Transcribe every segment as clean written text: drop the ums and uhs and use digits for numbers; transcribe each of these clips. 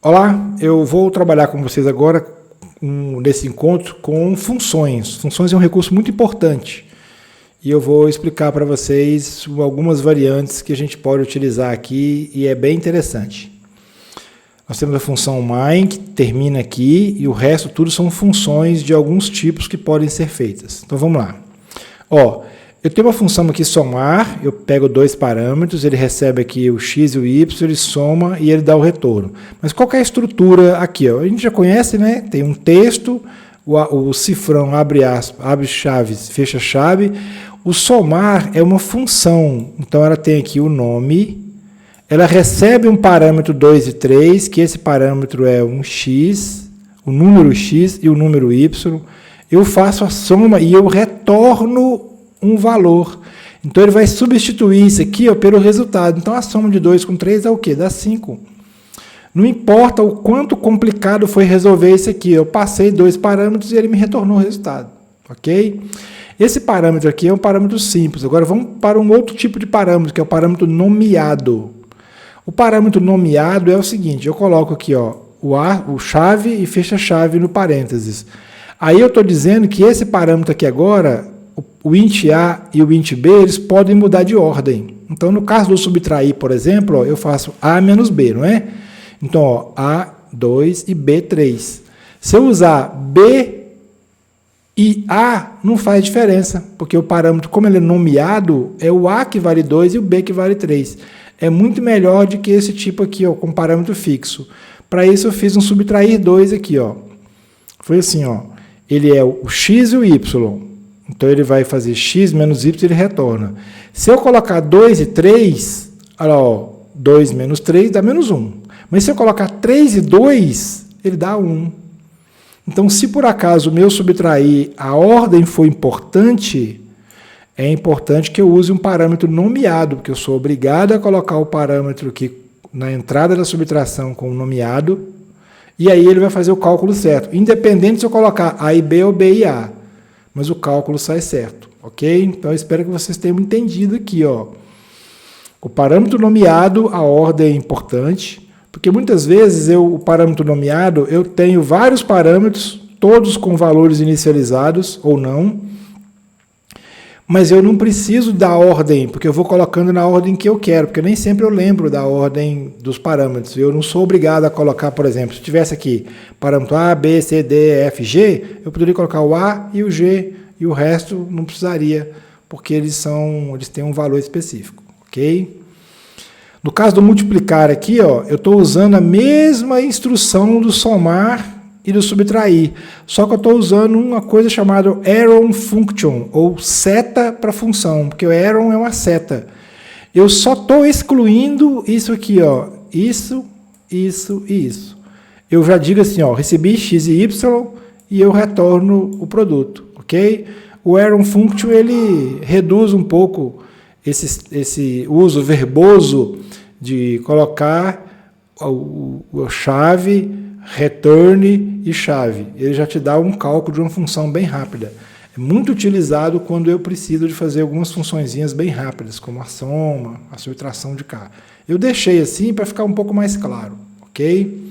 Olá, eu vou trabalhar com vocês agora nesse encontro com funções. Funções é um recurso muito importante e eu vou explicar para vocês algumas variantes que a gente pode utilizar aqui e é bem interessante. Nós temos a função main que termina aqui e o resto tudo são funções de alguns tipos que podem ser feitas. Então vamos lá. Eu tenho uma função aqui somar, eu pego dois parâmetros, ele recebe aqui o x e o y, ele soma e ele dá o retorno. Mas qual que é a estrutura aqui? A gente já conhece, né? Tem um texto, o cifrão abre chaves, fecha chave. O somar é uma função, então ela tem aqui o nome, ela recebe um parâmetro 2 e 3, que esse parâmetro é um x, o número x e o número y. Eu faço a soma e eu retorno um valor. Então, ele vai substituir isso aqui pelo resultado. Então, a soma de 2 com 3 é o quê? Dá 5. Não importa o quanto complicado foi resolver isso aqui. Eu passei dois parâmetros e ele me retornou o resultado. Ok? Esse parâmetro aqui é um parâmetro simples. Agora, vamos para um outro tipo de parâmetro, que é o parâmetro nomeado. O parâmetro nomeado é o seguinte. Eu coloco aqui o chave e fecha chave no parênteses. Aí, eu estou dizendo que esse parâmetro aqui agora, o int A e o int B, eles podem mudar de ordem. Então, no caso do subtrair, por exemplo, eu faço A menos B, não é? Então, A2 e B3. Se eu usar B e A, não faz diferença, porque o parâmetro, como ele é nomeado, é o A que vale 2 e o B que vale 3. É muito melhor do que esse tipo aqui, com parâmetro fixo. Para isso, eu fiz um subtrair 2 aqui. Foi assim, ele é o x e o y. Então, ele vai fazer x menos y e ele retorna. Se eu colocar 2 e 3, olha 2 menos 3 dá menos 1. Mas se eu colocar 3 e 2, ele dá 1. Então, se por acaso o meu subtrair, a ordem for importante, é importante que eu use um parâmetro nomeado, porque eu sou obrigado a colocar o parâmetro aqui na entrada da subtração com o nomeado, e aí ele vai fazer o cálculo certo, independente se eu colocar A e B ou B e A. Mas o cálculo sai certo, ok? Então, eu espero que vocês tenham entendido aqui, O parâmetro nomeado, a ordem é importante, porque muitas vezes o parâmetro nomeado, eu tenho vários parâmetros, todos com valores inicializados ou não, mas eu não preciso da ordem, porque eu vou colocando na ordem que eu quero, porque nem sempre eu lembro da ordem dos parâmetros. Eu não sou obrigado a colocar, por exemplo, se tivesse aqui parâmetro A, B, C, D, F, G, eu poderia colocar o A e o G, e o resto não precisaria, porque eles têm um valor específico, ok? No caso do multiplicar aqui, eu estou usando a mesma instrução do somar e do subtrair, só que eu estou usando uma coisa chamada arrow function, ou seta para função, porque o arrow é uma seta. Eu só estou excluindo isso aqui, isso, isso e isso. Eu já digo assim, recebi x e y e eu retorno o produto, ok? O arrow function, ele reduz um pouco esse uso verboso de colocar a chave, return e chave. Ele já te dá um cálculo de uma função bem rápida. É muito utilizado quando eu preciso de fazer algumas funçõezinhas bem rápidas, como a soma, a subtração de cá. Eu deixei assim para ficar um pouco mais claro, ok?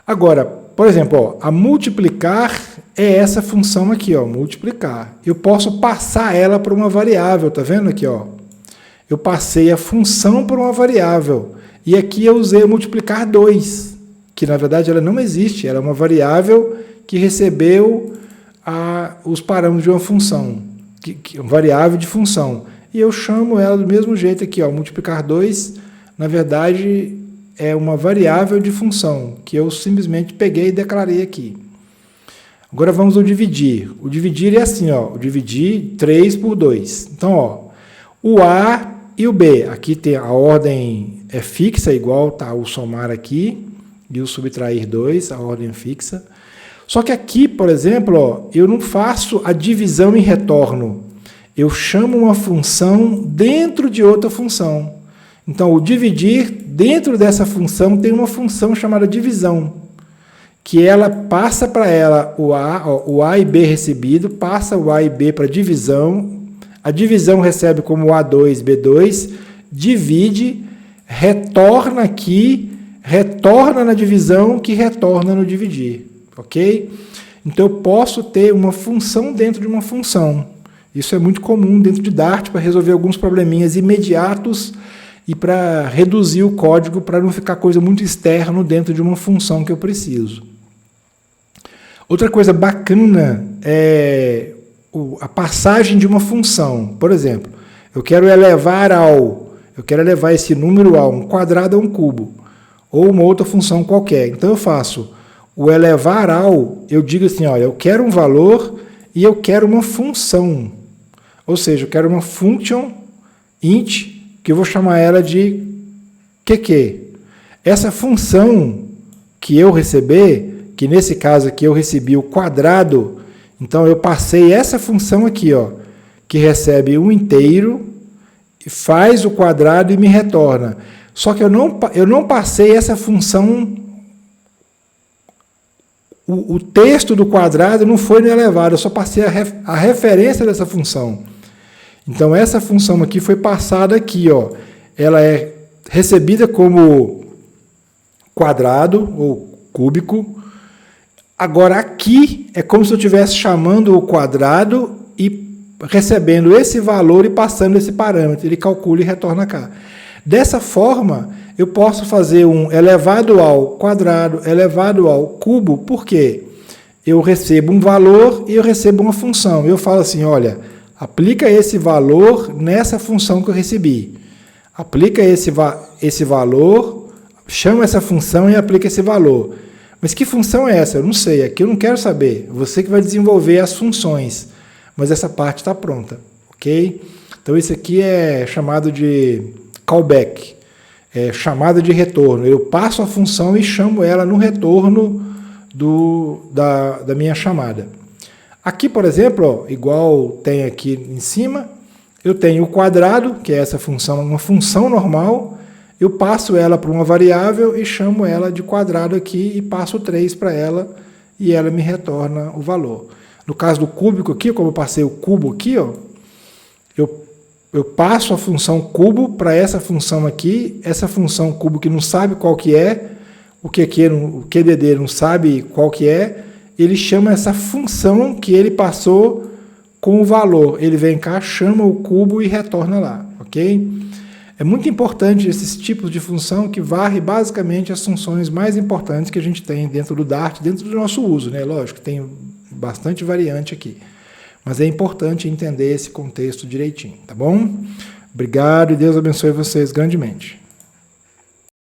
Agora, por exemplo, a multiplicar é essa função aqui, multiplicar. Eu posso passar ela para uma variável, tá vendo aqui, Eu passei a função para uma variável. E aqui eu usei o multiplicar 2. Que na verdade ela não existe, ela é uma variável que recebeu os parâmetros de uma função, uma variável de função. E eu chamo ela do mesmo jeito aqui, multiplicar 2, na verdade é uma variável de função, que eu simplesmente peguei e declarei aqui. Agora vamos ao dividir. O dividir é assim, o dividir 3 por 2. Então, o A e o B, aqui tem a ordem é fixa, igual está o somar aqui, e o subtrair 2, a ordem fixa. Só que aqui, por exemplo, eu não faço a divisão em retorno. Eu chamo uma função dentro de outra função. Então, o dividir, dentro dessa função, tem uma função chamada divisão, que ela passa para ela o A e B recebido, passa o A e B para divisão, a divisão recebe como A2, B2, divide, retorna aqui retorna na divisão que retorna no dividir, ok? Então eu posso ter uma função dentro de uma função. Isso é muito comum dentro de Dart para resolver alguns probleminhas imediatos e para reduzir o código para não ficar coisa muito externo dentro de uma função que eu preciso. Outra coisa bacana é a passagem de uma função. Por exemplo, eu quero elevar esse número a um quadrado a um cubo, ou uma outra função qualquer. Então eu faço o elevar ao, eu digo assim, olha, eu quero um valor e eu quero uma função. Ou seja, eu quero uma function int, que eu vou chamar ela de QQ. Essa função que eu receber, que nesse caso aqui eu recebi o quadrado, então eu passei essa função aqui, ó, que recebe um inteiro, faz o quadrado e me retorna. Só que eu não passei essa função, o texto do quadrado não foi no elevado, eu só passei a referência dessa função. Então essa função aqui foi passada aqui, ó. Ela é recebida como quadrado ou cúbico. Agora aqui é como se eu estivesse chamando o quadrado e recebendo esse valor e passando esse parâmetro. Ele calcula e retorna cá. Dessa forma, eu posso fazer um elevado ao quadrado, elevado ao cubo, porque eu recebo um valor e eu recebo uma função. Eu falo assim, olha, aplica esse valor nessa função que eu recebi. Aplica esse valor, chama essa função e aplica esse valor. Mas que função é essa? Eu não sei, aqui eu não quero saber. Você que vai desenvolver as funções. Mas essa parte está pronta, ok? Então isso aqui é chamado de callback, chamada de retorno. Eu passo a função e chamo ela no retorno da minha chamada. Aqui, por exemplo, ó, igual tem aqui em cima, eu tenho o quadrado, que é essa função, uma função normal, eu passo ela para uma variável e chamo ela de quadrado aqui e passo 3 para ela e ela me retorna o valor. No caso do cúbico aqui, como eu passei o cubo aqui, ó, eu passo a função cubo para essa função aqui, essa função cubo que não sabe qual que é, o QDD não sabe qual que é, ele chama essa função que ele passou com o valor. Ele vem cá, chama o cubo e retorna lá, ok? É muito importante esses tipos de função que varre basicamente as funções mais importantes que a gente tem dentro do Dart, dentro do nosso uso, né? Lógico, tem bastante variante aqui. Mas é importante entender esse contexto direitinho, tá bom? Obrigado e Deus abençoe vocês grandemente.